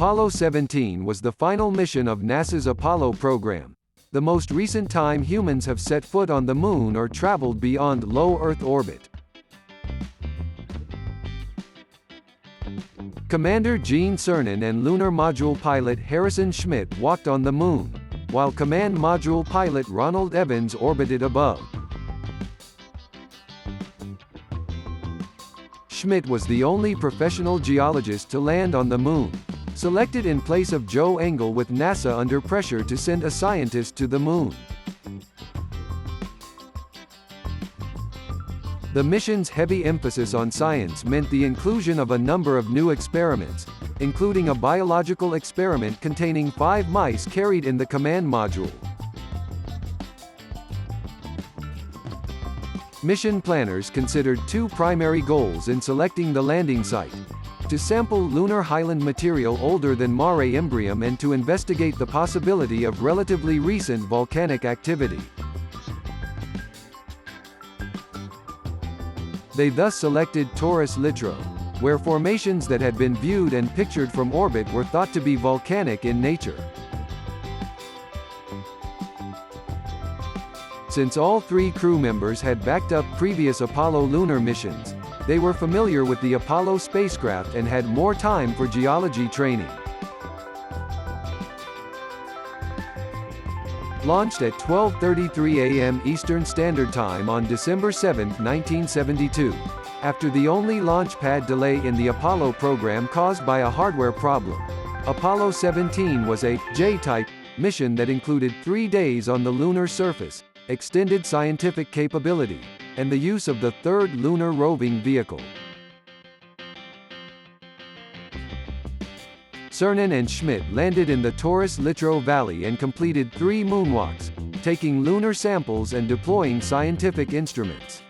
Apollo 17 was the final mission of NASA's Apollo program, the most recent time humans have set foot on the Moon or traveled beyond low Earth orbit. Commander Gene Cernan and Lunar Module pilot Harrison Schmitt walked on the Moon, while Command Module pilot Ronald Evans orbited above. Schmitt was the only professional geologist to land on the Moon, selected in place of Joe Engle with NASA under pressure to send a scientist to the Moon. The mission's heavy emphasis on science meant the inclusion of a number of new experiments, including a biological experiment containing 5 mice carried in the command module. Mission planners considered 2 primary goals in selecting the landing site: to sample lunar highland material older than Mare Imbrium and to investigate the possibility of relatively recent volcanic activity. They thus selected Taurus Littrow, where formations that had been viewed and pictured from orbit were thought to be volcanic in nature. Since all 3 crew members had backed up previous Apollo lunar missions, they were familiar with the Apollo spacecraft and had more time for geology training. Launched at 12:33 a.m. Eastern Standard Time on December 7, 1972, after the only launch pad delay in the Apollo program caused by a hardware problem, Apollo 17 was a J-type mission that included 3 days on the lunar surface, extended scientific capability, and the use of the 3rd lunar roving vehicle. Cernan and Schmitt landed in the Taurus Littrow Valley and completed 3 moonwalks, taking lunar samples and deploying scientific instruments.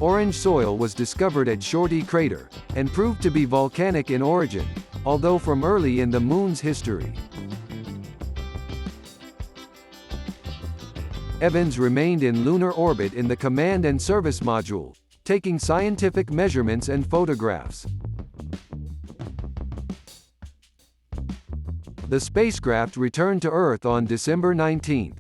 Orange soil was discovered at Shorty Crater, and proved to be volcanic in origin, although from early in the Moon's history. Evans remained in lunar orbit in the Command and Service Module, taking scientific measurements and photographs. The spacecraft returned to Earth on December 19.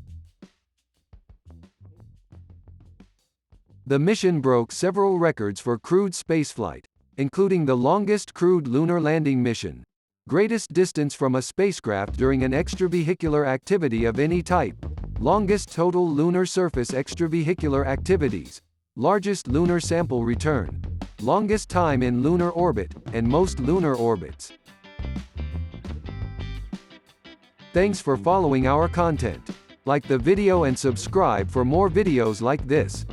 The mission broke several records for crewed spaceflight, including the longest crewed lunar landing mission, greatest distance from a spacecraft during an extravehicular activity of any type, longest total lunar surface extravehicular activities, largest lunar sample return, longest time in lunar orbit, and most lunar orbits. Thanks for following our content. Like the video and subscribe for more videos like this.